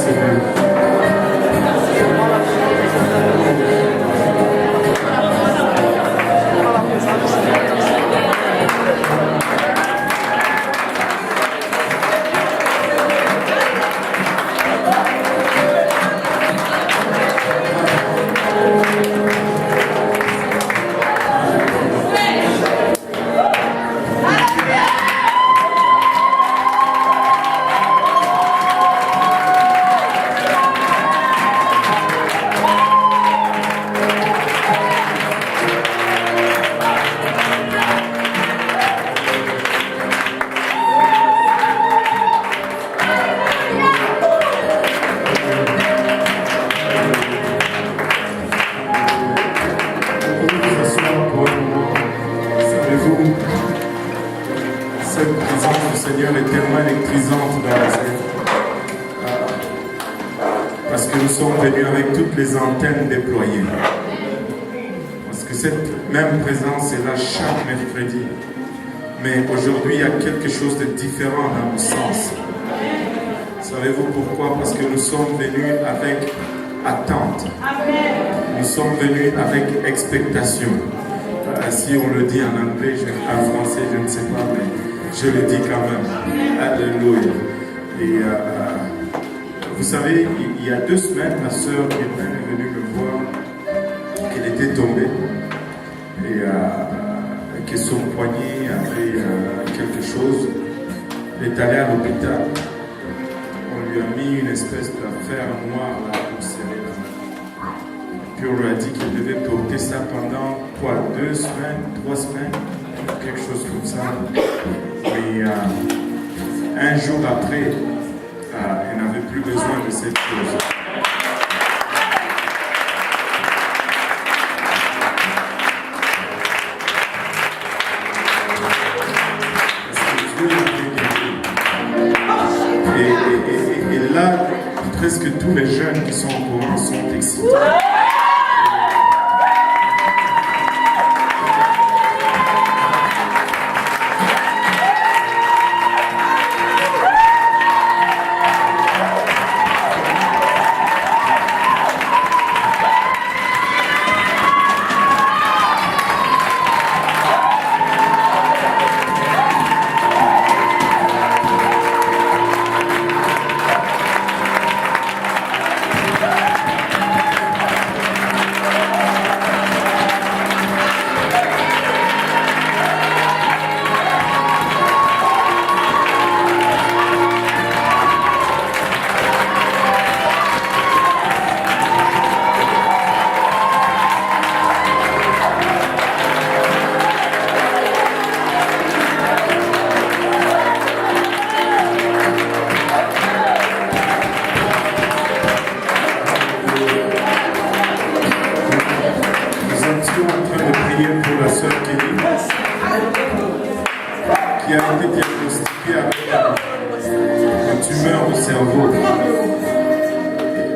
Seigneur. Cette présence du Seigneur est tellement électrisante dans la scène. Parce que nous sommes venus avec toutes les antennes déployées. Parce que cette même présence est là chaque mercredi. Mais aujourd'hui, il y a quelque chose de différent dans nos sens. Savez-vous pourquoi? Parce que nous sommes venus avec attente. Nous sommes venus avec expectation. Si on le dit en anglais, en français, je ne sais pas, mais je le dis quand même. Alléluia. Et vous savez, il y a 2 semaines, ma soeur qui est venue me voir, qu'elle était tombée et que son poignet avait quelque chose. Elle est allée à l'hôpital. On lui a mis une espèce d'affaire noire là pour serrer la main. Puis on lui a dit qu'il devait porter ça pendant 2 semaines, 3 semaines, quelque chose comme ça. Mais un jour après, elle n'avait plus besoin de cette chose. Et là, presque tous les jeunes qui sont au courant sont excités. Qui a été diagnostiqué avec une tumeur au cerveau.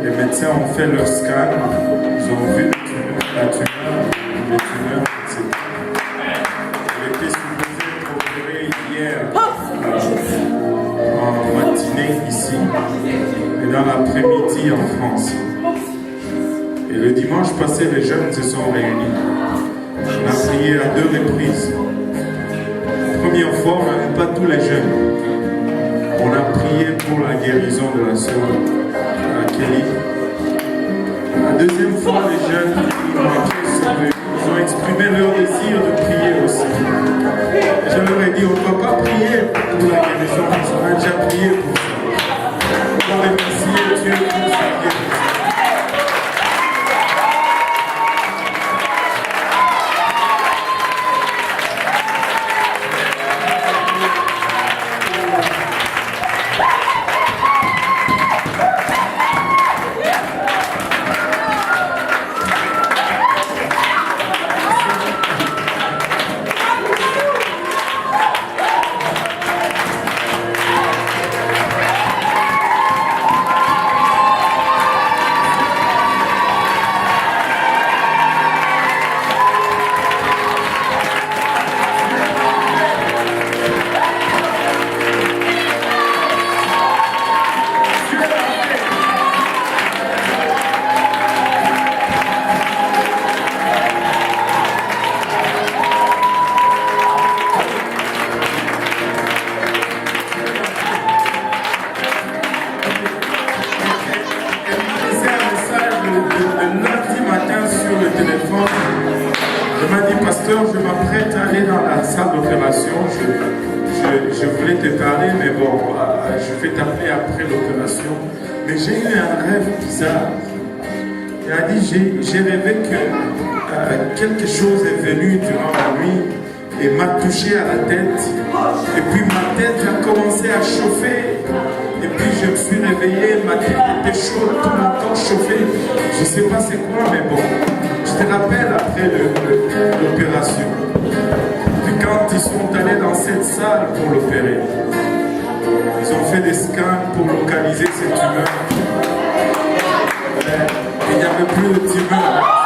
Les médecins ont fait leur scan, ils ont vu la tumeur, etc. Elle était supposée être opérée hier en matinée ici, et dans l'après-midi en France. Et le dimanche passé, les jeunes se sont réunis. On a prié à 2 reprises. Première fois, on n'avait pas tous les jeunes. On a prié pour la guérison de la sœur Kelly. La deuxième fois, les jeunes ils ont exprimé leur désir de prier aussi. Et je leur ai dit, on ne doit pas prier pour la guérison, parce qu'on a déjà prié pour ça. On doit remercier Dieu pour sa guérison. je voulais te parler, mais bon, je vais t'appeler après l'opération. Mais j'ai eu un rêve bizarre. Il a dit, j'ai rêvé que quelque chose est venu durant la nuit et m'a touché à la tête. Et puis ma tête a commencé à chauffer. Et puis je me suis réveillé, ma tête était chaude, tout mon corps chauffé. Je ne sais pas c'est quoi, mais bon. Je te rappelle après l'opération. Puis quand ils sont allés dans cette salle pour l'opérer, ils ont fait des scans pour localiser cette tumeur. Il n'y avait plus de tumeur.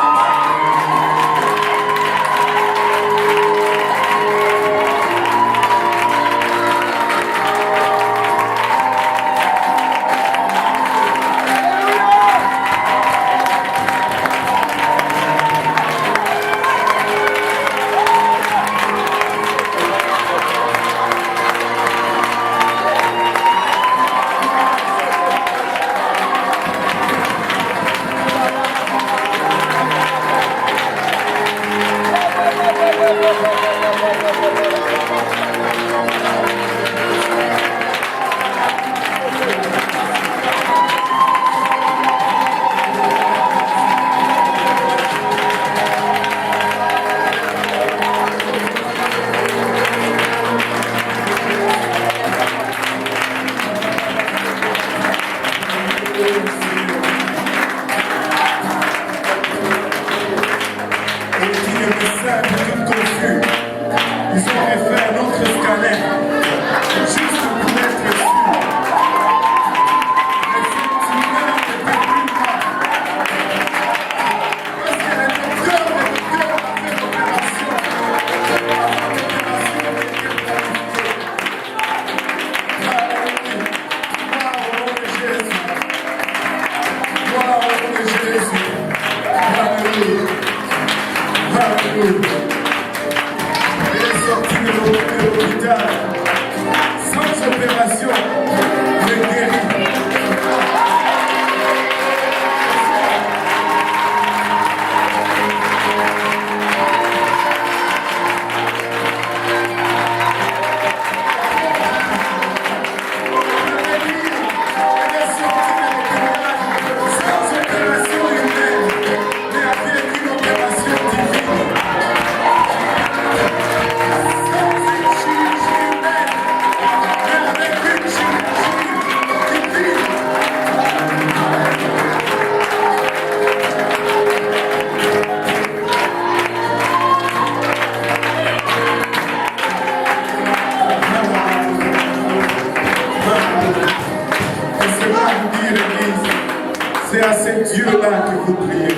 C'est à ce Dieu-là que vous priez.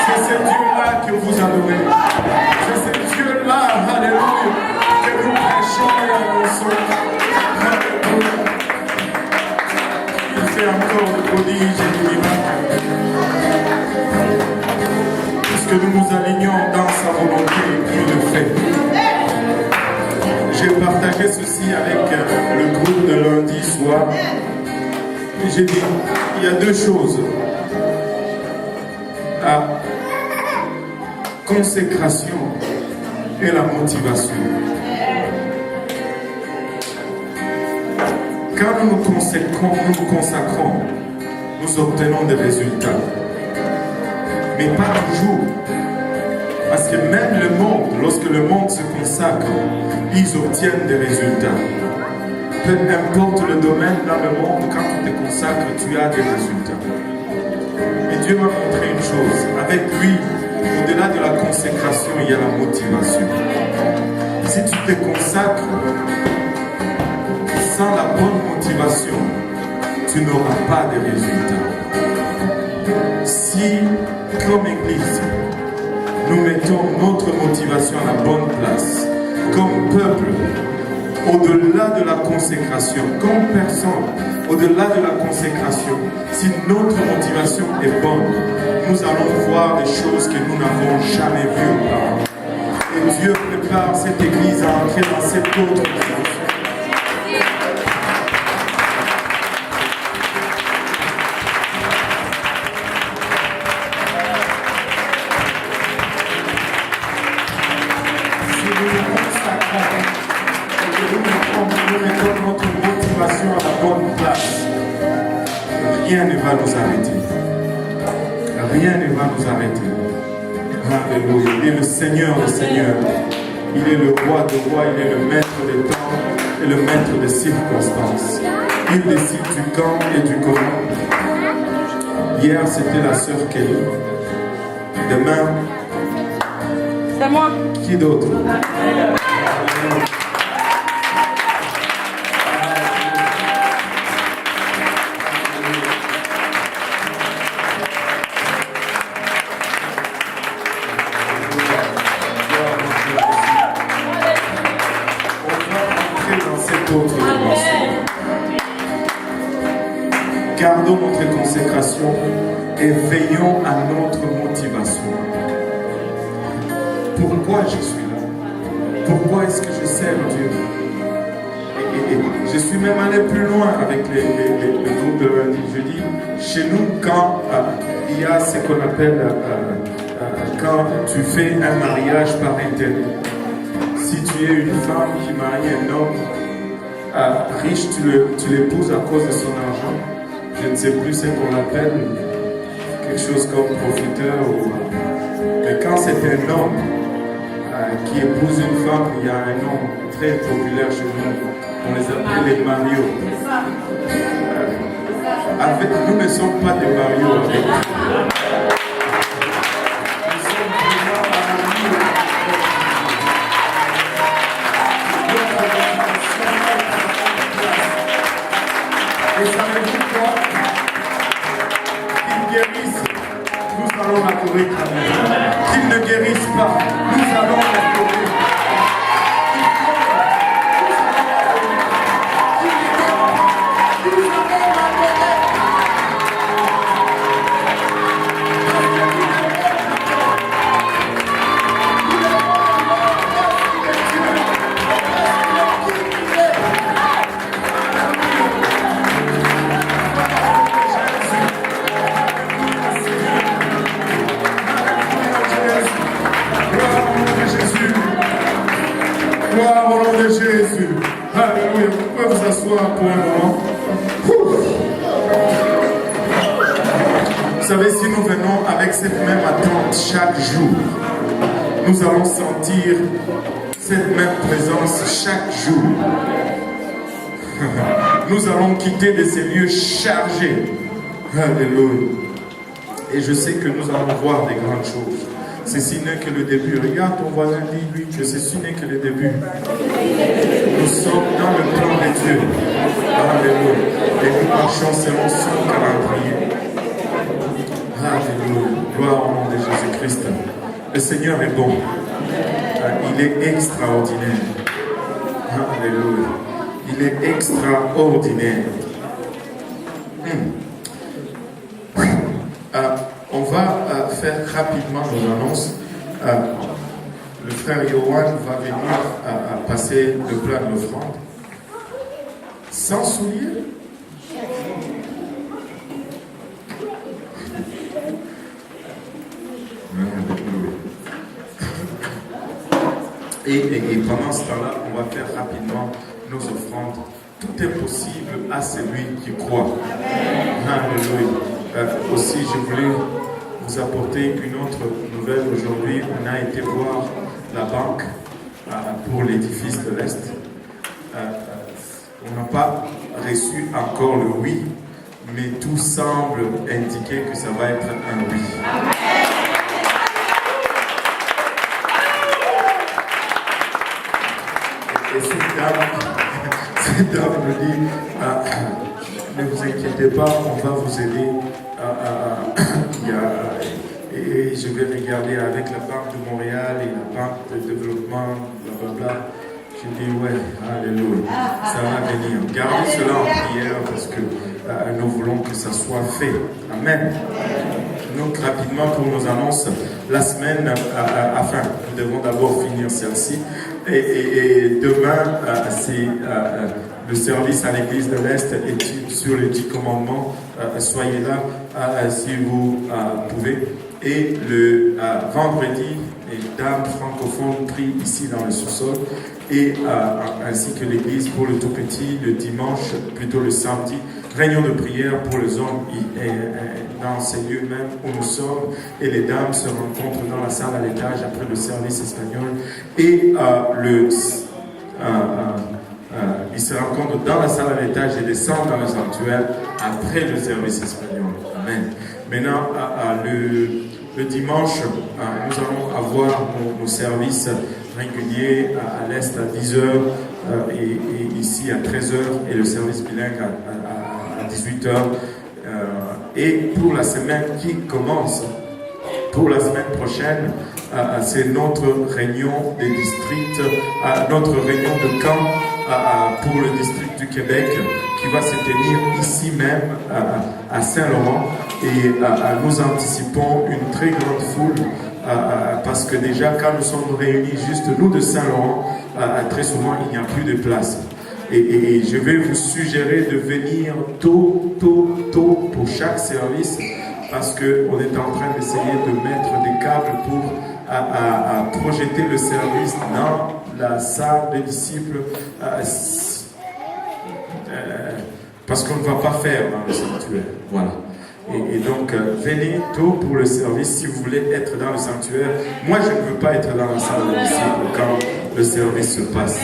C'est ce Dieu-là que vous adorez. C'est ce Dieu-là, alléluia, que vous prêchez et annoncez. Alléluia. Il fait encore de prodiges et de miracles. Puisque nous nous alignons dans sa volonté et puis le fait. J'ai partagé ceci avec le groupe de lundi soir. Et j'ai dit, il y a deux choses. La consécration et la motivation. Quand nous nous consacrons, nous obtenons des résultats. Mais pas toujours. Parce que même le monde, lorsque le monde se consacre, ils obtiennent des résultats. Peu importe le domaine dans le monde, quand tu te consacres, tu as des résultats. Et Dieu m'a montré une chose. Avec lui, au-delà de la consécration, il y a la motivation. Si tu te consacres sans la bonne motivation, tu n'auras pas de résultats. Si, comme Église, nous mettons notre motivation à la bonne place, comme peuple, au-delà de la consécration, comme personne, au-delà de la consécration, si notre motivation est bonne, nous allons voir des choses que nous n'avons jamais vues auparavant. Et Dieu prépare cette église à entrer dans cette autre dimension. Si nous nous consacrons rien ne va nous arrêter. Rien ne va nous arrêter. Alléluia. Il est le Seigneur des Seigneurs. Il est le roi des rois. Il est le maître des temps et le maître des circonstances. Il décide du quand et du comment. Hier, c'était la sœur Kelly. Demain, c'est moi. Qui d'autre? Gardons notre consécration et veillons à notre motivation. Pourquoi je suis là? Pourquoi est-ce que je sers Dieu? Et je suis même allé plus loin avec le groupe de lundi. Je dis, chez nous, quand il y a ce qu'on appelle, quand tu fais un mariage par internet, si tu es une femme qui marie un homme riche, tu l'épouses à cause de son argent. Je ne sais plus ce qu'on appelle, quelque chose comme profiteur. Mais quand c'est un homme qui épouse une femme, il y a un nom très populaire chez nous, on les appelle les marios. Nous ne sommes pas des marios avec nous. Sommes vraiment mariés. Et savez-vous quoi? Qu'ils guérissent, nous allons l'adorer quand même. Qu'ils ne guérissent pas, nous allons l'adorer. Gloire au nom de Jésus. Alléluia. Vous pouvez vous asseoir pour un moment. Vous savez, si nous venons avec cette même attente chaque jour, nous allons sentir cette même présence chaque jour. Nous allons quitter de ces lieux chargés. Alléluia. Et je sais que nous allons voir des grandes choses. Ceci n'est que le début. Regarde ton voisin, dis-lui que ceci n'est que le début. Nous sommes dans le plan de Dieu. Alléluia. Et nous marchons selon son calendrier. Alléluia. Gloire au nom de Jésus-Christ. Le Seigneur est bon. Il est extraordinaire. Alléluia. Il est extraordinaire. On va faire rapidement nos annonces. Le frère Yohan va venir passer le plat de l'offrande. Sans souliers. Et pendant ce temps-là, on va faire rapidement nos offrandes. Tout est possible à celui qui croit. Alléluia. Aussi, je voulais vous apporter une autre nouvelle. Aujourd'hui, on a été voir la banque pour l'édifice de l'Est. On n'a pas reçu encore le oui, mais tout semble indiquer que ça va être un oui. Et cette dame me dit, ne vous inquiétez pas, on va vous aider. Et je vais regarder avec la Banque de Montréal et la Banque de développement, blablabla. Je dis, ouais, alléluia, ça va venir. Gardez cela en prière parce que nous voulons que ça soit fait. Amen. Donc, rapidement pour nos annonces, la semaine, nous devons d'abord finir celle-ci. Et demain, c'est le service à l'église de l'Est et sur les 10 commandements. Soyez là si vous pouvez. Et le vendredi, les dames francophones prient ici dans le sous-sol. et ainsi que l'église pour le tout petit, le dimanche, plutôt le samedi, réunion de prière pour les hommes dans ces lieux même où nous sommes, et les dames se rencontrent dans la salle à l'étage après le service espagnol, et ils se rencontrent dans la salle à l'étage et descendent dans le sanctuaire après le service espagnol. Amen. Maintenant, le dimanche, nous allons avoir nos services réguliers à l'Est à 10h et ici à 13h et le service bilingue à 18h. Et pour la semaine qui commence, pour la semaine prochaine, c'est notre réunion des districts, notre réunion de camp pour le district du Québec qui va se tenir ici même à Saint-Laurent, et nous anticipons une très grande foule parce que déjà quand nous sommes réunis juste nous de Saint-Laurent, très souvent il n'y a plus de place. Et je vais vous suggérer de venir tôt pour chaque service, parce qu'on est en train d'essayer de mettre des câbles pour projeter le service dans la salle des disciples, parce qu'on ne va pas faire dans le sanctuaire. Voilà. Et donc, venez tôt pour le service si vous voulez être dans le sanctuaire. Moi, je ne veux pas être dans la salle des disciples quand le service se passe.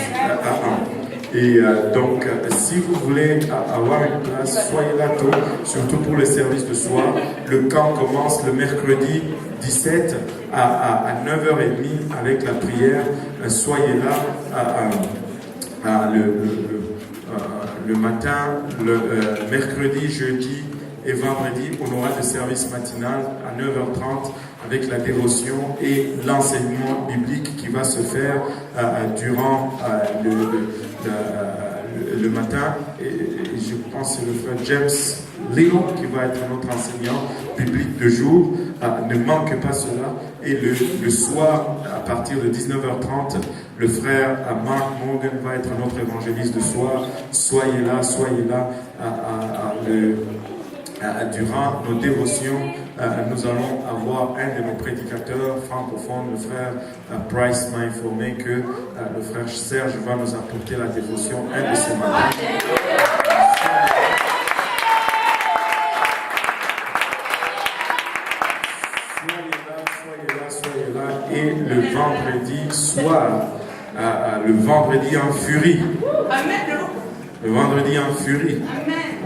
Et donc, si vous voulez avoir une place, soyez là tôt, surtout pour le service de soir. Le camp commence le mercredi 17 à 9h30 avec la prière. Soyez là le matin, le mercredi, jeudi et vendredi. On aura le service matinal à 9h30 avec la dévotion et l'enseignement biblique qui va se faire durant le matin. Et je pense que c'est le frère James Little qui va être notre enseignant biblique de jour. Ne manque pas cela. Et le soir, à partir de 19h30, le frère Mark Morgan va être notre évangéliste de soir. Soyez là durant nos dévotions. Nous allons avoir un de nos prédicateurs francophones, le frère Bryce, m'a informé que le frère Serge va nous apporter la dévotion un de ces matins. Soyez là. Et le vendredi soir, le vendredi en furie. Le vendredi en furie.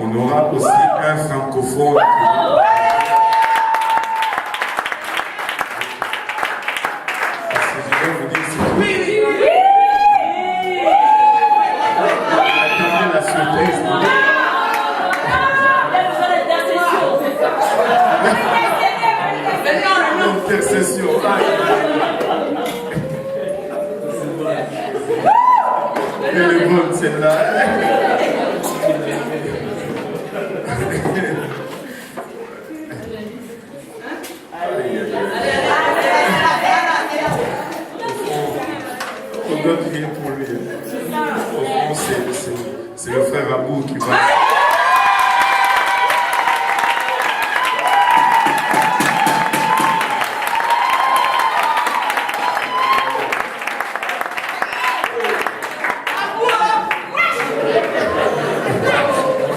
On aura aussi un francophone. Je vais vous dire, attendez la surprise. Intercession. Elle est bonne celle-là. On doit prier pour lui. Au fond, c'est le frère Abou qui va.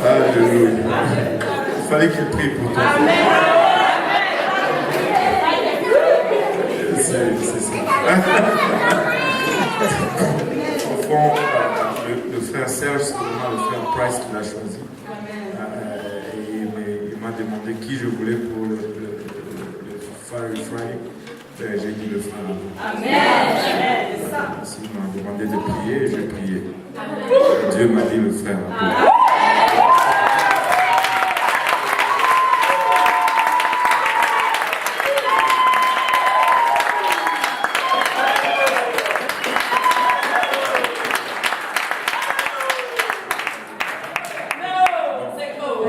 Alléluia. Il fallait qu'il prie pour toi. C'est ça. Au fond, le frère Serge, c'est vraiment le frère Price qui l'a choisi. Il m'a demandé qui je voulais pour le Fire Friday. J'ai dit le frère. Amen. Il m'a demandé de prier et j'ai prié. Dieu m'a dit le frère.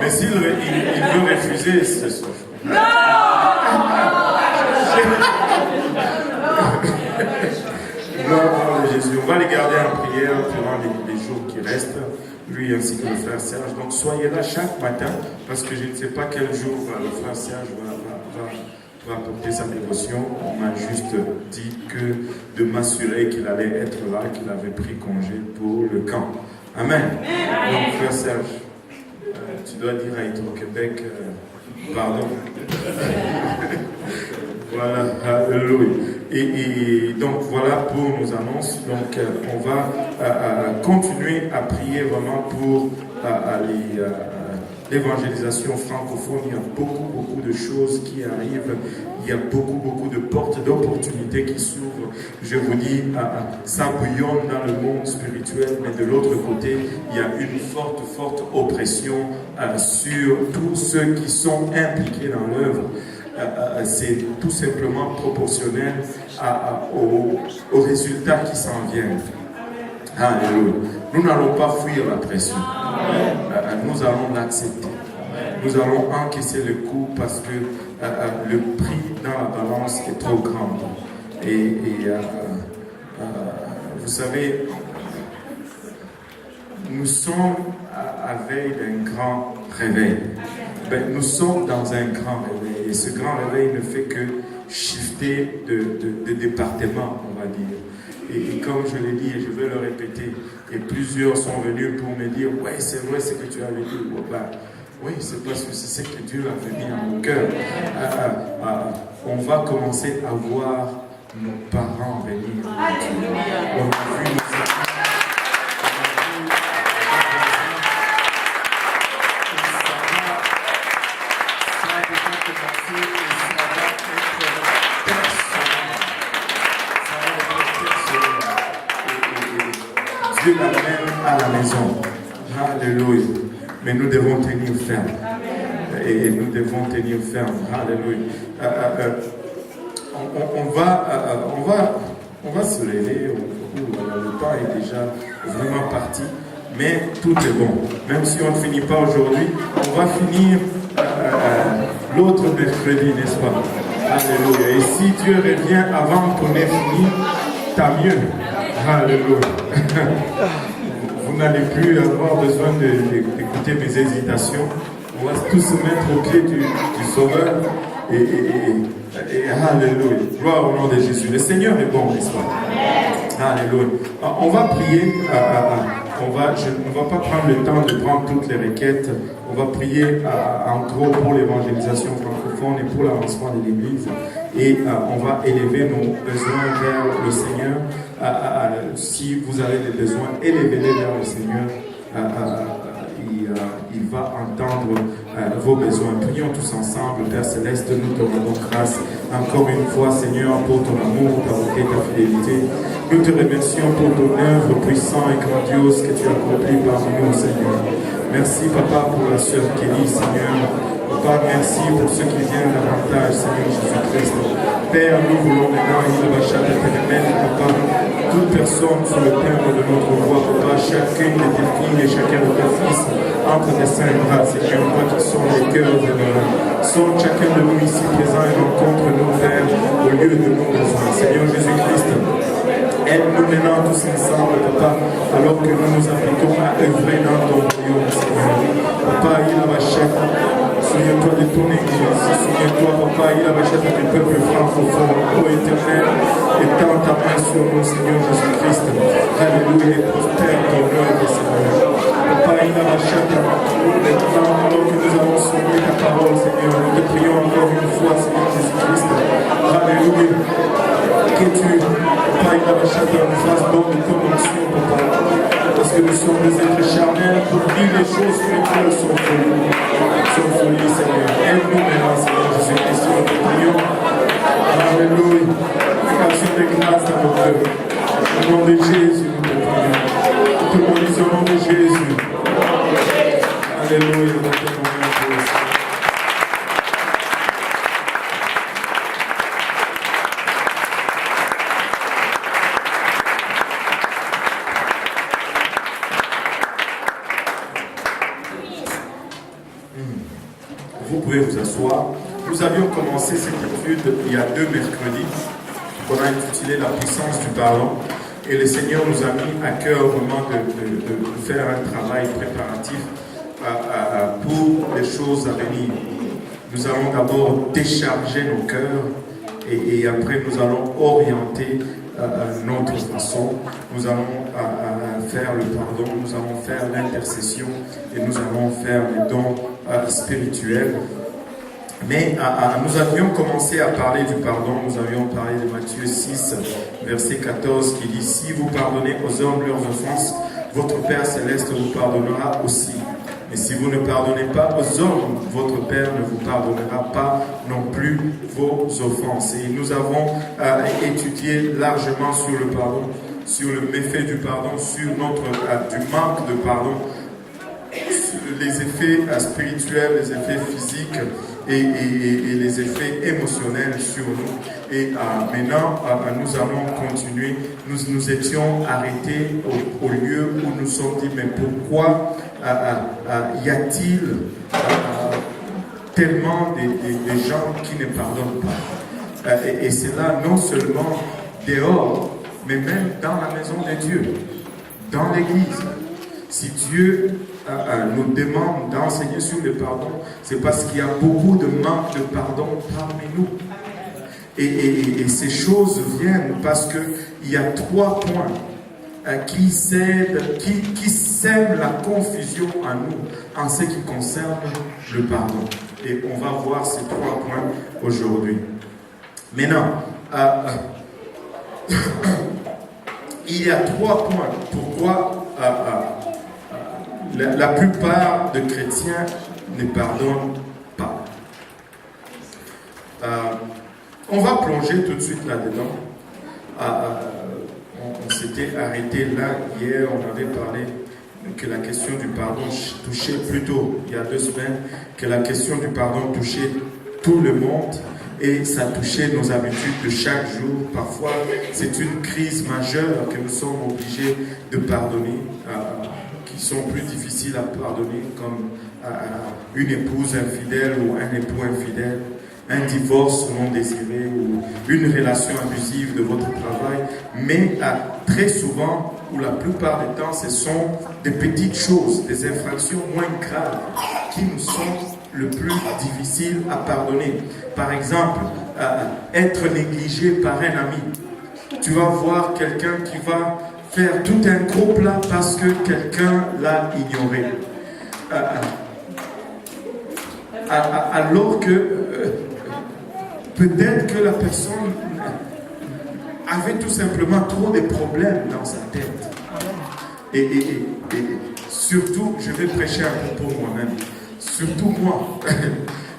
Mais s'il veut refuser, c'est ça. Gloire à Jésus. On va les garder en prière durant les jours qui restent, lui ainsi que le frère Serge. Donc soyez là chaque matin, parce que je ne sais pas quel jour le frère Serge va apporter sa dévotion. On m'a juste dit de m'assurer qu'il allait être là, qu'il avait pris congé pour le camp. Amen. Donc, frère Serge, tu dois dire à Hydro-Québec, pardon. Voilà, alléluia. Et donc voilà pour nos annonces. Donc on va continuer à prier vraiment pour l'évangélisation francophone. Il y a beaucoup de choses qui arrivent. Il y a beaucoup de portes d'opportunités qui s'ouvrent. Je vous dis, ça bouillonne dans le monde spirituel, mais de l'autre côté, il y a une forte oppression sur tous ceux qui sont impliqués dans l'œuvre. C'est tout simplement proportionnel aux résultats qui s'en viennent. Alléluia. Nous n'allons pas fuir la pression. Nous allons l'accepter. Nous allons encaisser le coup parce que le prix dans la balance est trop grand. Et vous savez, nous sommes à veille d'un grand réveil. Nous sommes dans un grand réveil. Et ce grand réveil ne fait que shifter de département, on va dire. Et comme je l'ai dit, et je vais le répéter, et plusieurs sont venus pour me dire, ouais, c'est vrai ce que tu avais dit. Oui, c'est parce que c'est ce que Dieu avait mis dans mon cœur. On va commencer à voir nos parents venir. On a vu nos Dieu l'amène à la maison. Alléluia. Mais nous devons tenir ferme. Et nous devons tenir ferme. Alléluia. On va se lever. Le temps est déjà vraiment parti. Mais tout est bon. Même si on ne finit pas aujourd'hui, on va finir l'autre mercredi, n'est-ce pas? Alléluia. Et si Dieu revient avant qu'on ait fini, tant mieux. Alléluia. Vous n'allez plus avoir besoin d'écouter mes hésitations. On va tous se mettre au pied du Sauveur. Et alléluia. Gloire au nom de Jésus. Le Seigneur est bon, n'est-ce pas? Alléluia. On va prier. On ne va pas prendre le temps de prendre toutes les requêtes. On va prier en gros pour l'évangélisation francophone et pour l'avancement de l'Église. Et on va élever nos besoins vers le Seigneur. Si vous avez des besoins, élevez-les vers le Seigneur. Il va entendre vos besoins. Prions tous ensemble. Père Céleste, nous te rendons grâce encore une fois, Seigneur, pour ton amour, ta bonté, ta fidélité. Nous te remercions pour ton œuvre puissante et grandiose que tu as accomplie parmi nous, Seigneur. Merci, Papa, pour la sœur Kelly, Seigneur. Papa, merci pour ceux qui viennent davantage, Seigneur Jésus-Christ. Père, nous voulons maintenant, il va te remettre, Papa, toute personne sur le timbre de notre voix, Papa, chacune de tes filles et chacun de tes fils, entre tes saints bras, Seigneur, toi qui sont les cœurs de nos sont chacun de nous ici présents et rencontre nos pères au lieu de nos besoins. Seigneur Jésus-Christ, aide-nous maintenant tous ensemble, Papa, alors que nous nous appliquons à œuvrer dans ton royaume, Seigneur. Papa, il a chef. Souviens-toi de ton Église. Souviens-toi, Papa, il a chef du peuple francophone. Ô Éternel, étends ta main sur nous, Seigneur Jésus-Christ. Alléluia, et prospère ton œuvre, Seigneur. Papa, il a chef. Maintenant, alors que nous avons soumis ta parole, Seigneur, nous te prions encore une fois, Seigneur Jésus-Christ. Alléluia. Que tu, Papa, il a chef, nous fasse don de ton onction, Papa. Parce que nous sommes des êtres charnels pour dire les choses spirituelles sont folies. Sont folies, Seigneur. Aide-nous maintenant, Seigneur Jésus-Christ, nous te prions. Alléluia. Action de grâce à nos cœurs. Au nom de Jésus, nous te prions. Tout le monde dit au nom de Jésus. Alléluia. Nous te prions. Vous pouvez vous asseoir. Nous avions commencé cette étude il y a 2 mercredis. On a intitulé La puissance du pardon. Et le Seigneur nous a mis à cœur vraiment de faire un travail préparatif pour les choses à venir. nous allons d'abord décharger nos cœurs et après nous allons orienter notre façon. Nous allons faire le pardon, nous allons faire l'intercession et nous allons faire les dons spirituels. Mais nous avions commencé à parler du pardon, nous avions parlé de Matthieu 6, verset 14, qui dit « Si vous pardonnez aux hommes leurs offenses, votre Père Céleste vous pardonnera aussi. Mais si vous ne pardonnez pas aux hommes, votre Père ne vous pardonnera pas non plus vos offenses. » Et nous avons étudié largement sur le pardon, sur le méfait du pardon, sur du manque de pardon, les effets spirituels, les effets physiques et les effets émotionnels sur nous. Et maintenant, nous allons continuer. Nous étions arrêtés au lieu où nous sommes dit, mais pourquoi y a-t-il tellement des gens qui ne pardonnent pas? Et c'est là non seulement dehors, mais même dans la maison de Dieu, dans l'église. Si Dieu nous demande d'enseigner sur le pardon, c'est parce qu'il y a beaucoup de manque de pardon parmi nous. Et ces choses viennent parce qu'il y a 3 points qui sèment la confusion en nous en ce qui concerne le pardon. Et on va voir ces 3 points aujourd'hui. Maintenant, il y a 3 points. Pourquoi la plupart des chrétiens ne pardonnent pas. On va plonger tout de suite là-dedans. On s'était arrêté là hier, on avait parlé que la question du pardon touchait plutôt, il y a 2 semaines, que la question du pardon touchait tout le monde et ça touchait nos habitudes de chaque jour. Parfois, c'est une crise majeure que nous sommes obligés de pardonner, qui sont plus difficiles à pardonner, comme une épouse infidèle ou un époux infidèle, un divorce non désiré ou une relation abusive de votre travail. Mais très souvent, ou la plupart du temps, ce sont des petites choses, des infractions moins graves qui nous sont le plus difficiles à pardonner. Par exemple, être négligé par un ami. Tu vas voir quelqu'un qui va faire tout un gros plat parce que quelqu'un l'a ignoré. Alors que peut-être que la personne avait tout simplement trop de problèmes dans sa tête. Et surtout, je vais prêcher un peu pour moi-même. Surtout moi,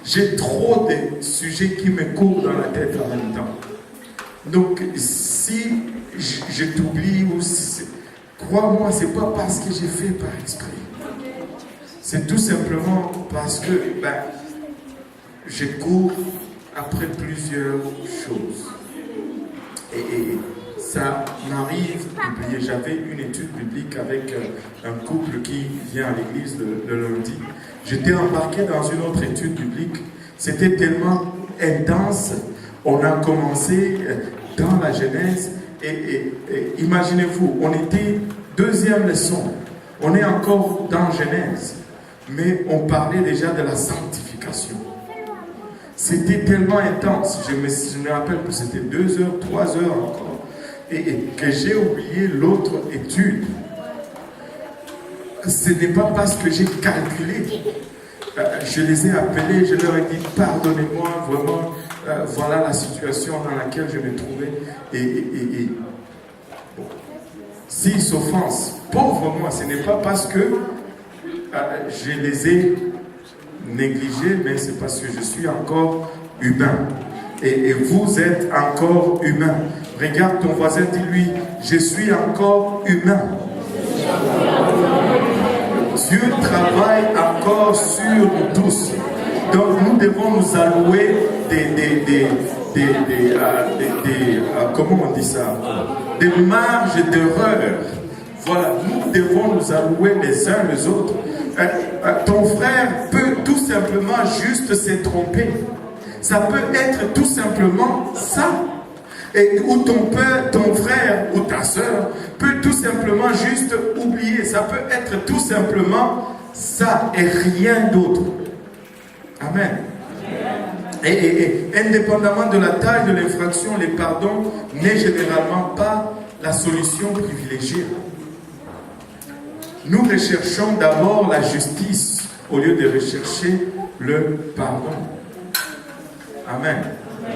j'ai trop de sujets qui me courent dans la tête en même temps. Donc, si je t'oublie ou si crois-moi, c'est pas parce que j'ai fait par exprès. C'est tout simplement parce que je cours après plusieurs choses. Et ça m'arrive d'oublier. J'avais une étude biblique avec un couple qui vient à l'église le lundi. J'étais embarqué dans une autre étude biblique. C'était tellement intense. On a commencé dans la Genèse. Et imaginez-vous, on était 2e leçon. On est encore dans Genèse. Mais on parlait déjà de la sanctification. C'était tellement intense. Je me rappelle que c'était 2 heures, 3 heures encore. Et que j'ai oublié l'autre étude. Ce n'est pas parce que j'ai calculé. Je les ai appelés, je leur ai dit pardonnez-moi, vraiment, voilà la situation dans laquelle je me trouvais. Bon. S'ils s'offensent, pauvre moi, ce n'est pas parce que je les ai négligés, mais c'est parce que je suis encore humain. Et vous êtes encore humain. Regarde ton voisin, dis-lui, je suis encore humain. Dieu travaille encore sur nous tous. Donc nous devons nous allouer comment on dit ça? Des marges d'erreur. Voilà, nous devons nous allouer les uns les autres. Ton frère peut tout simplement juste se tromper. Ça peut être tout simplement ça. Ou ton père, ton frère ou ta soeur peut tout simplement juste oublier. Ça peut être tout simplement ça et rien d'autre. Amen. Et indépendamment de la taille de l'infraction, les pardons n'est généralement pas la solution privilégiée. Nous recherchons d'abord la justice au lieu de rechercher le pardon. Amen.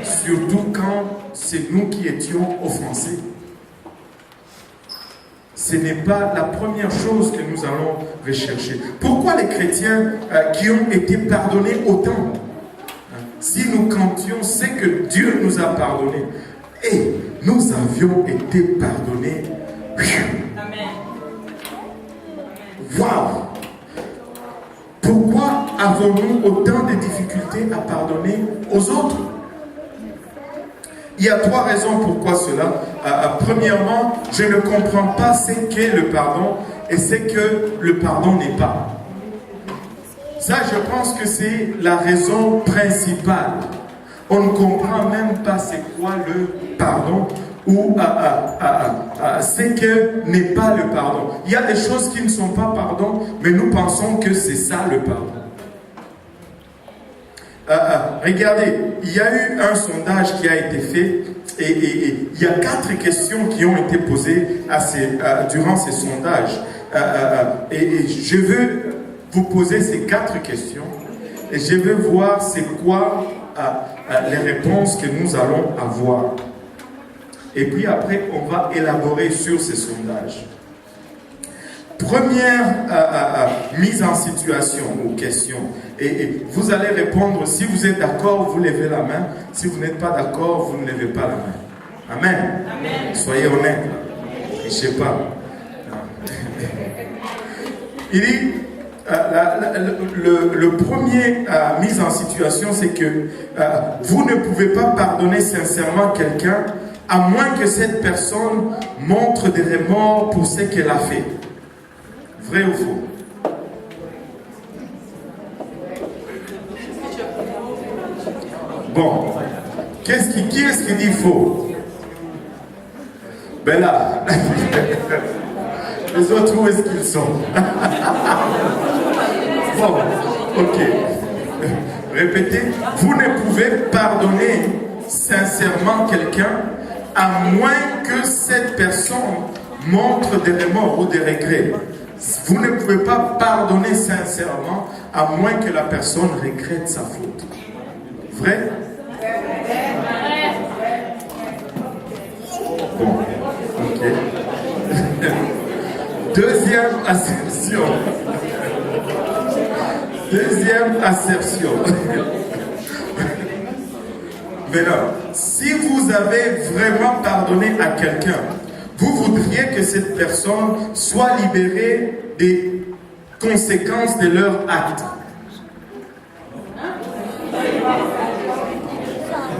Surtout quand c'est nous qui étions offensés. Ce n'est pas la première chose que nous allons rechercher. Pourquoi les chrétiens qui ont été pardonnés autant, si nous comptions, c'est que Dieu nous a pardonnés et nous avions été pardonnés. Amen. Waouh! Pourquoi avons-nous autant de difficultés à pardonner aux autres? Il y a 3 raisons pourquoi cela. Premièrement, je ne comprends pas ce qu'est le pardon et ce que le pardon n'est pas. Ça, je pense que c'est la raison principale. On ne comprend même pas c'est quoi le pardon ou ce que n'est pas le pardon. Il y a des choses qui ne sont pas pardon, mais nous pensons que c'est ça le pardon. Regardez, il y a eu un sondage qui a été fait et il y a 4 questions qui ont été posées durant ces sondages. Et je veux vous poser ces 4 questions et je veux voir c'est quoi les réponses que nous allons avoir. Et puis après, on va élaborer sur ces sondages. Première mise en situation ou question. Et vous allez répondre, si vous êtes d'accord, vous levez la main. Si vous n'êtes pas d'accord, vous ne levez pas la main. Amen. Amen. Soyez honnêtes. Ne trichez pas. Il dit, le premier mise en situation, c'est que vous ne pouvez pas pardonner sincèrement quelqu'un à moins que cette personne montre des remords pour ce qu'elle a fait. Vrai ou faux? Bon, qui est-ce qui dit faux? Ben là, les autres, où est-ce qu'ils sont? Bon, ok. Répétez, vous ne pouvez pardonner sincèrement quelqu'un à moins que cette personne montre des remords ou des regrets. Vous ne pouvez pas pardonner sincèrement à moins que la personne regrette sa faute. Vrai? Bon, ok. Deuxième assertion. Maintenant, si vous avez vraiment pardonné à quelqu'un, vous voudriez que cette personne soit libérée des conséquences de leur acte.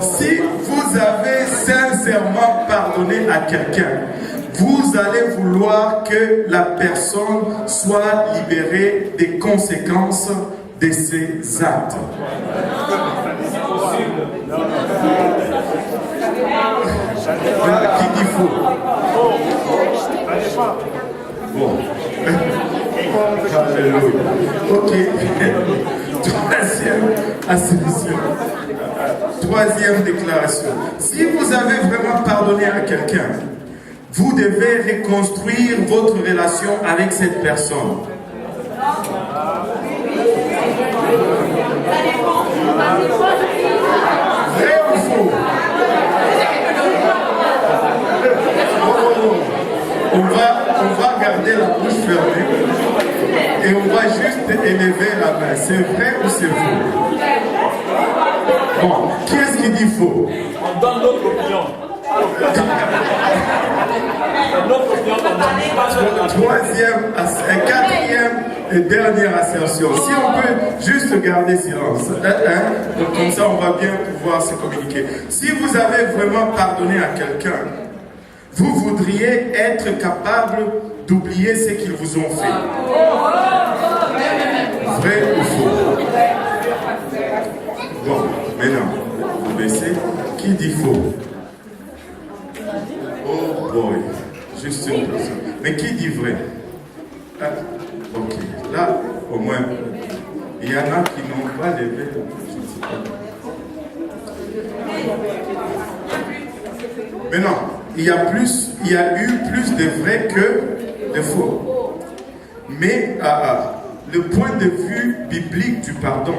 Si vous avez sincèrement pardonné à quelqu'un, vous allez vouloir que la personne soit libérée des conséquences de ses actes. Qui dit faux? Bon. Alléluia. Ok. Troisième déclaration. Si vous avez vraiment pardonné à quelqu'un, vous devez reconstruire votre relation avec cette personne. Vrai ou faux? On va garder la bouche fermée et on va juste élever la main. C'est vrai ou c'est faux? Bon, qui est-ce qui dit faux? On donne notre opinion. Quatrième et dernière assertion. Si on peut juste garder silence, comme ça on va bien pouvoir se communiquer. Si vous avez vraiment pardonné à quelqu'un, vous voudriez être capable d'oublier ce qu'ils vous ont fait. Vrai ou faux? Bon, maintenant, vous baissez. Qui dit faux? Oh boy, juste une personne. Mais qui dit vrai? Ok, là, au moins, il y en a qui n'ont pas levé. Je ne sais pas. Mais non, il y a eu plus de vrai que de faux. Mais le point de vue biblique du pardon,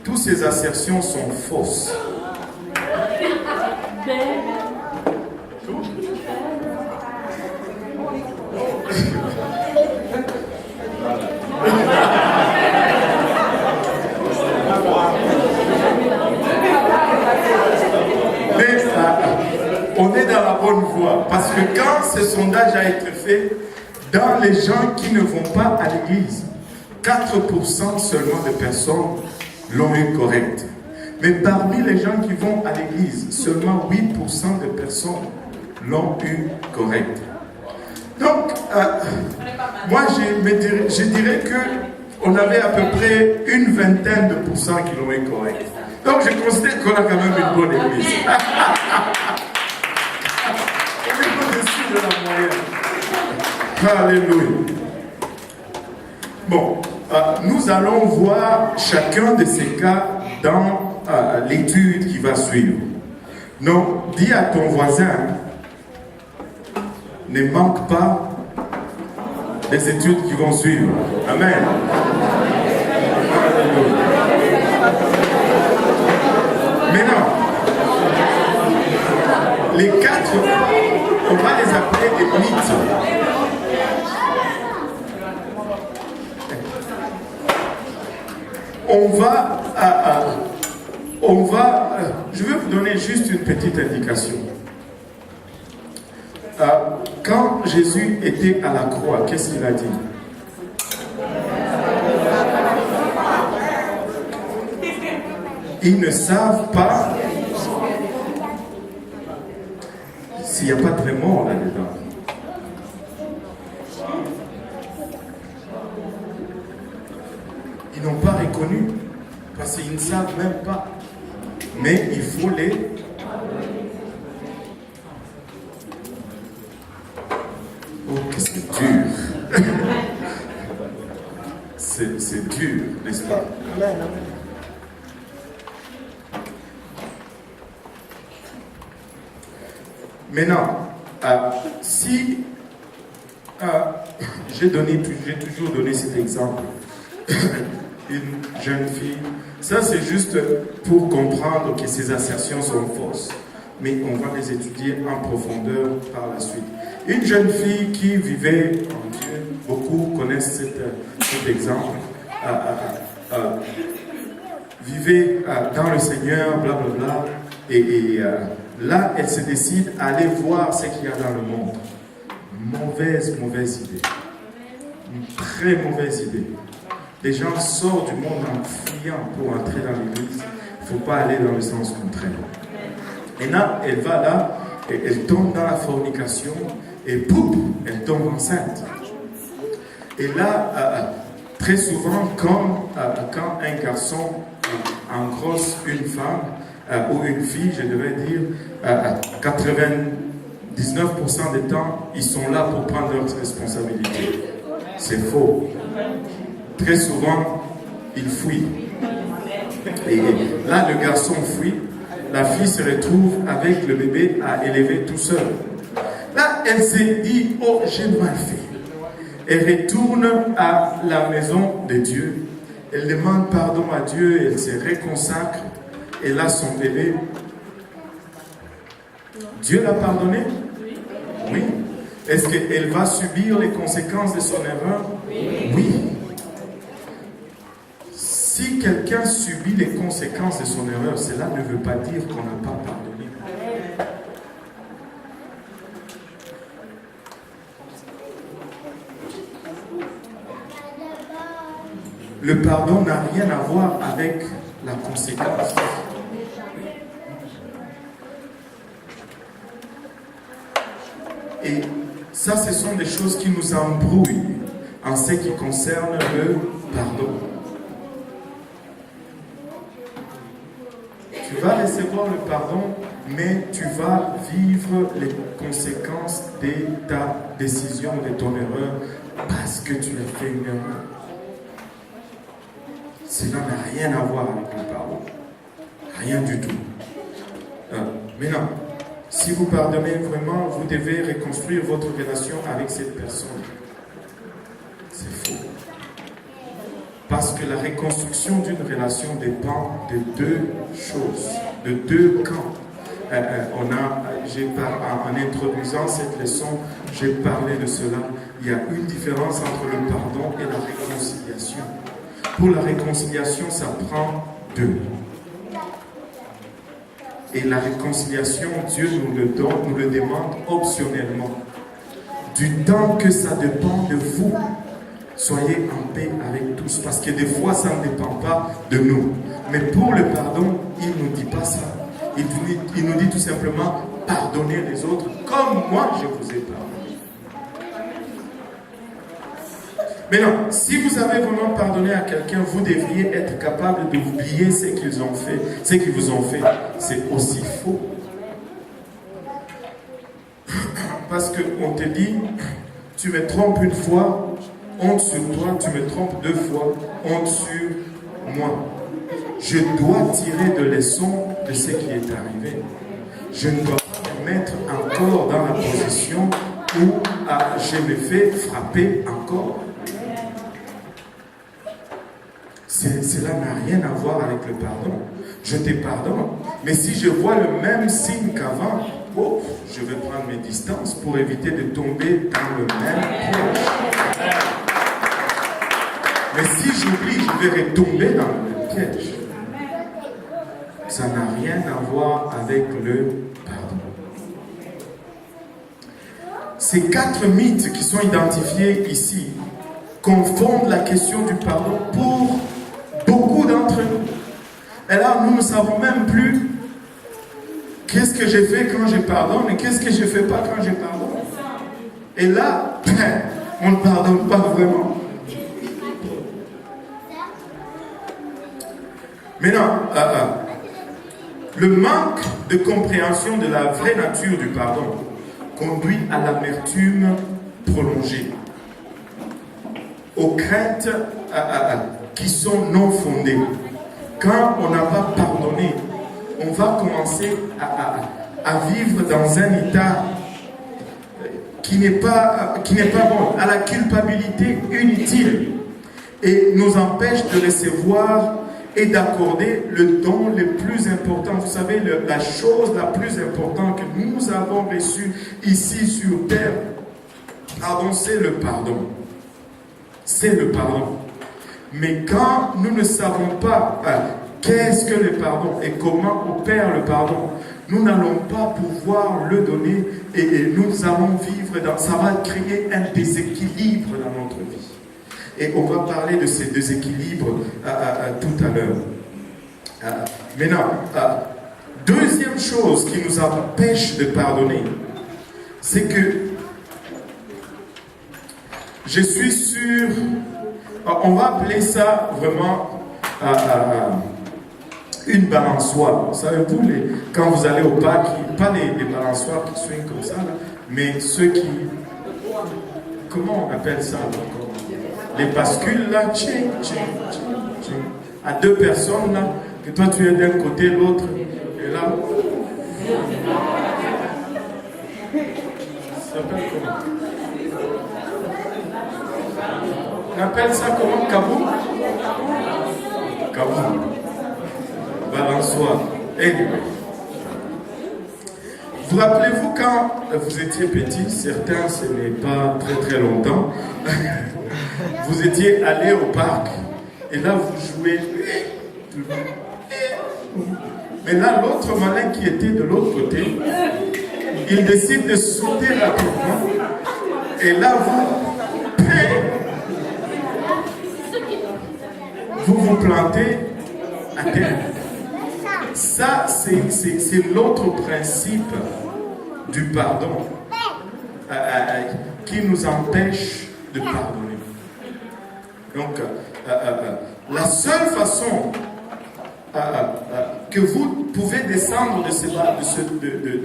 toutes ces assertions sont fausses. Mais on est dans la bonne voie. Parce que quand ce sondage a été fait, dans les gens qui ne vont pas à l'église, 4% seulement de personnes l'ont eu correct. Mais parmi les gens qui vont à l'église, seulement 8% de personnes l'ont eu correct. Donc, moi, je dirais qu'on avait à peu près une vingtaine de pourcents qui l'ont eu correct. Donc, je considère qu'on a quand même une bonne église. On est au-dessus de la moyenne. Alléluia. Bon, nous allons voir chacun de ces cas dans l'étude qui va suivre. Donc, dis à ton voisin, ne manque pas les études qui vont suivre. Amen. Maintenant, les 4, on va les appeler des mythes. Je vais vous donner juste une petite indication. Quand Jésus était à la croix, qu'est-ce qu'il a dit? Ils ne savent pas s'il n'y a pas de vrai mort là-dedans. Ils n'ont pas reconnu parce qu'ils ne savent même pas. Mais il faut les... Oh, qu'est-ce que c'est dur. C'est dur, n'est-ce pas? Maintenant, si j'ai toujours donné cet exemple, une jeune fille, ça c'est juste pour comprendre que ces assertions sont fausses, mais on va les étudier en profondeur par la suite. Une jeune fille qui vivait en Dieu, beaucoup connaissent cet exemple, vivait dans le Seigneur, blablabla, et là, elle se décide à aller voir ce qu'il y a dans le monde. Mauvaise idée. Une très mauvaise idée. Les gens sortent du monde en fuyant pour entrer dans l'église. Il ne faut pas aller dans le sens contraire. Et là, elle va là, et elle tombe dans la fornication, et pouf, elle tombe enceinte. Et là, très souvent, quand un garçon engrosse une femme, ou une fille, je devais dire, 99% des temps, ils sont là pour prendre leurs responsabilités. C'est faux. Très souvent, ils fuient. Et là, le garçon fuit, la fille se retrouve avec le bébé à élever tout seul. Là, elle s'est dit, oh, j'ai mal fait. Elle retourne à la maison de Dieu. Elle demande pardon à Dieu, elle se réconsacre. Elle a son bébé. Dieu l'a pardonné? Oui. Est-ce qu'elle va subir les conséquences de son erreur? Oui. Si quelqu'un subit les conséquences de son erreur, cela ne veut pas dire qu'on n'a pas pardonné. Le pardon n'a rien à voir avec la conséquence. Et ça, ce sont des choses qui nous embrouillent en ce qui concerne le pardon. Tu vas recevoir le pardon, mais tu vas vivre les conséquences de ta décision, de ton erreur, parce que tu as fait une erreur. Cela n'a rien à voir avec le pardon. Rien du tout. Maintenant, si vous pardonnez vraiment, vous devez reconstruire votre relation avec cette personne. C'est faux. Parce que la reconstruction d'une relation dépend de deux choses, de deux camps. En introduisant cette leçon, j'ai parlé de cela. Il y a une différence entre le pardon et la réconciliation. Pour la réconciliation, ça prend deux. Et la réconciliation, Dieu nous le donne, nous le demande optionnellement. Du temps que ça dépend de vous, soyez en paix avec tous. Parce que des fois, ça ne dépend pas de nous. Mais pour le pardon, il ne nous dit pas ça. Il nous dit tout simplement, pardonnez les autres comme moi je vous ai pardonné. Maintenant, si vous avez vraiment pardonné à quelqu'un, vous devriez être capable d'oublier ce qu'ils ont fait, ce qu'ils vous ont fait. C'est aussi faux. Parce qu'on te dit, tu me trompes une fois, honte sur toi, tu me trompes deux fois, honte sur moi. Je dois tirer de leçons de ce qui est arrivé. Je ne dois pas me mettre encore dans la position où je me fais frapper encore. Cela n'a rien à voir avec le pardon. Je te pardonne, mais si je vois le même signe qu'avant, je vais prendre mes distances pour éviter de tomber dans le même piège. Mais si j'oublie, je vais retomber dans le même piège. Ça n'a rien à voir avec le pardon. Ces 4 mythes qui sont identifiés ici confondent la question du pardon pour beaucoup d'entre nous. Et là, nous ne savons même plus qu'est-ce que j'ai fait quand je pardonne et qu'est-ce que je ne fais pas quand je pardonne. Et là, on ne pardonne pas vraiment. Maintenant, le manque de compréhension de la vraie nature du pardon conduit à l'amertume prolongée, aux craintes qui sont non fondées. Quand on n'a pas pardonné, on va commencer à vivre dans un état qui n'est pas bon, à la culpabilité inutile et nous empêche de recevoir et d'accorder le don le plus important. Vous savez, la chose la plus importante que nous avons reçue ici sur terre, pardon, c'est le pardon. C'est le pardon. Mais quand nous ne savons pas qu'est-ce que le pardon et comment opère le pardon, nous n'allons pas pouvoir le donner et nous allons vivre dans... Ça va créer un déséquilibre dans notre vie. Et on va parler de ces déséquilibres tout à l'heure. Maintenant, deuxième chose qui nous empêche de pardonner, c'est que je suis sûr, on va appeler ça vraiment une balançoire. Vous savez, quand vous allez au parc, pas les balançoires qui swingent comme ça, là, mais ceux qui... Comment on appelle ça encore? Les bascules là, à 2 personnes là, que toi tu es d'un côté, l'autre, et là. Ça s'appelle comment? On appelle ça comment? Kaboum? Kaboum. Balançoire. Anyway. Vous rappelez-vous quand vous étiez petit, certains ce n'est pas très très longtemps, vous étiez allé au parc et là vous jouez, mais là l'autre malin qui était de l'autre côté, il décide de sauter rapidement et là vous plantez à terre. Ça, c'est l'autre principe du pardon qui nous empêche de pardonner. Donc, la seule façon que vous pouvez descendre de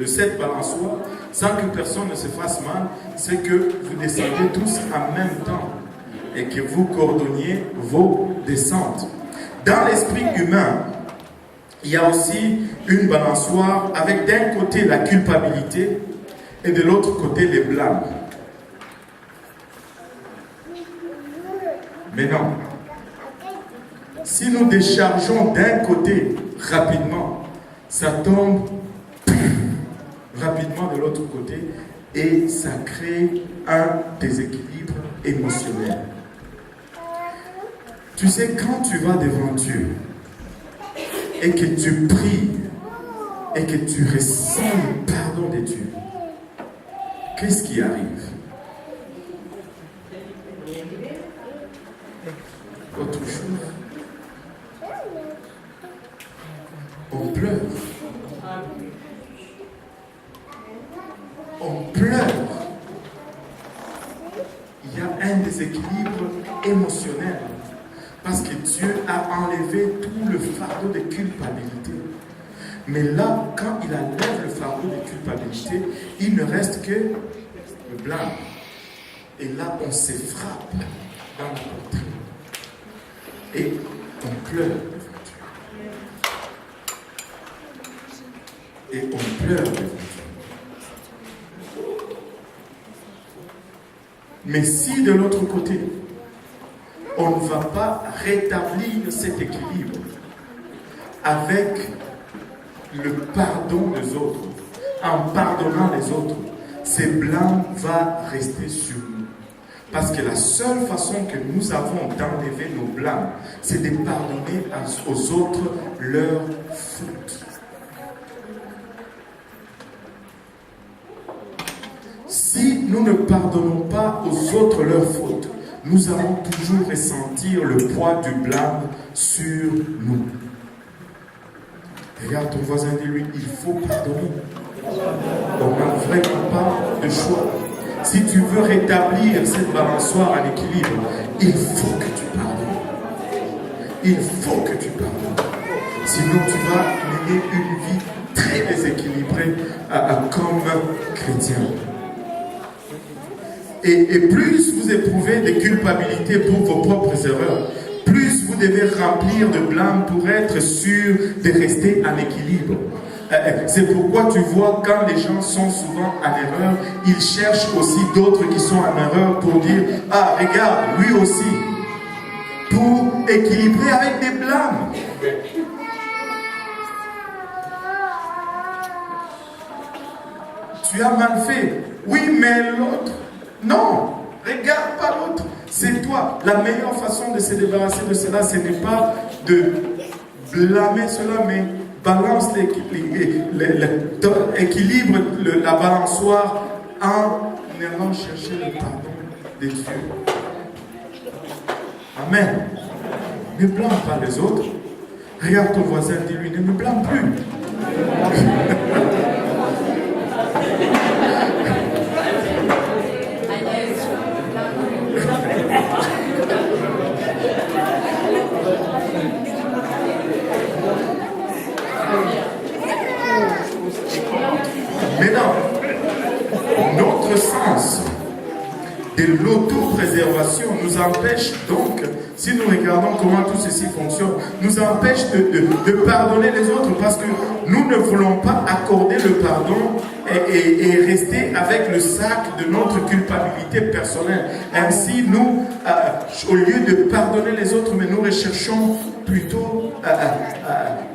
cette balançoire sans que personne ne se fasse mal, c'est que vous descendez tous en même temps et que vous coordonniez vos descentes. Dans l'esprit humain, il y a aussi une balançoire avec d'un côté la culpabilité et de l'autre côté les blâmes. Mais non, si nous déchargeons d'un côté rapidement, ça tombe rapidement de l'autre côté et ça crée un déséquilibre émotionnel. Tu sais, quand tu vas devant Dieu et que tu pries et que tu ressens le pardon de Dieu, qu'est-ce qui arrive? Autre chose. On pleure. On pleure. Il y a un déséquilibre émotionnel. Parce que Dieu a enlevé tout le fardeau de culpabilité. Mais là, quand il enlève le fardeau de culpabilité, il ne reste que le blâme. Et là, on se frappe dans la poitrine. Et on pleure devant Dieu. Et on pleure devant Dieu. Mais si de l'autre côté, on ne va pas rétablir cet équilibre avec le pardon des autres, en pardonnant les autres, ce blâme va rester sur nous. Parce que la seule façon que nous avons d'enlever nos blâmes, c'est de pardonner aux autres leurs fautes. Si nous ne pardonnons pas aux autres leurs fautes, nous allons toujours ressentir le poids du blâme sur nous. Regarde ton voisin, dis-lui, il faut pardonner. On n'a vraiment pas de choix. Si tu veux rétablir cette balançoire en équilibre, il faut que tu pardonnes. Il faut que tu pardonnes. Sinon, tu vas mener une vie très déséquilibrée comme chrétien. Et plus vous éprouvez de culpabilité pour vos propres erreurs, plus vous devez remplir de blâme pour être sûr de rester en équilibre. C'est pourquoi tu vois, quand les gens sont souvent en erreur, ils cherchent aussi d'autres qui sont en erreur pour dire « Ah, regarde, lui aussi !» pour équilibrer avec des blâmes. Tu as mal fait. Oui, mais l'autre... Non, regarde pas l'autre, c'est toi. La meilleure façon de se débarrasser de cela, ce n'est pas de blâmer cela, mais balance équilibre la balançoire en allant chercher le pardon de Dieu. Amen. Ne blâme pas les autres. Regarde ton voisin, dis-lui, ne me blâme plus. Maintenant, notre sens de l'autopréservation nous empêche donc, si nous regardons comment tout ceci fonctionne, nous empêche de pardonner les autres parce que nous ne voulons pas accorder le pardon et rester avec le sac de notre culpabilité personnelle. Ainsi, nous, au lieu de pardonner les autres, mais nous recherchons plutôt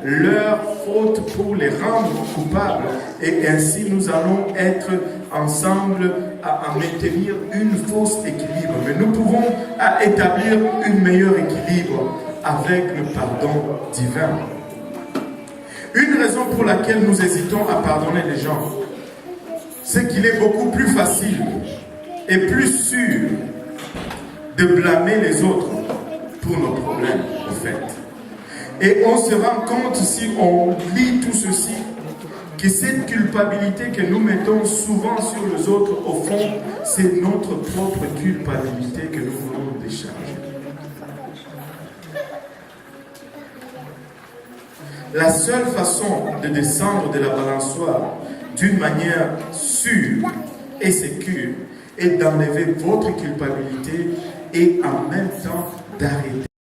leur faute pour les rendre coupables. Et ainsi, nous allons être ensemble à maintenir une fausse équilibre. Mais nous pouvons établir une meilleure équilibre avec le pardon divin. Une raison pour laquelle nous hésitons à pardonner les gens, c'est qu'il est beaucoup plus facile et plus sûr de blâmer les autres pour nos problèmes, en fait. Et on se rend compte, si on lit tout ceci, que cette culpabilité que nous mettons souvent sur les autres, au fond, c'est notre propre culpabilité que nous voulons décharger. La seule façon de descendre de la balançoire d'une manière sûre et sécure est d'enlever votre culpabilité et en même temps d'arrêter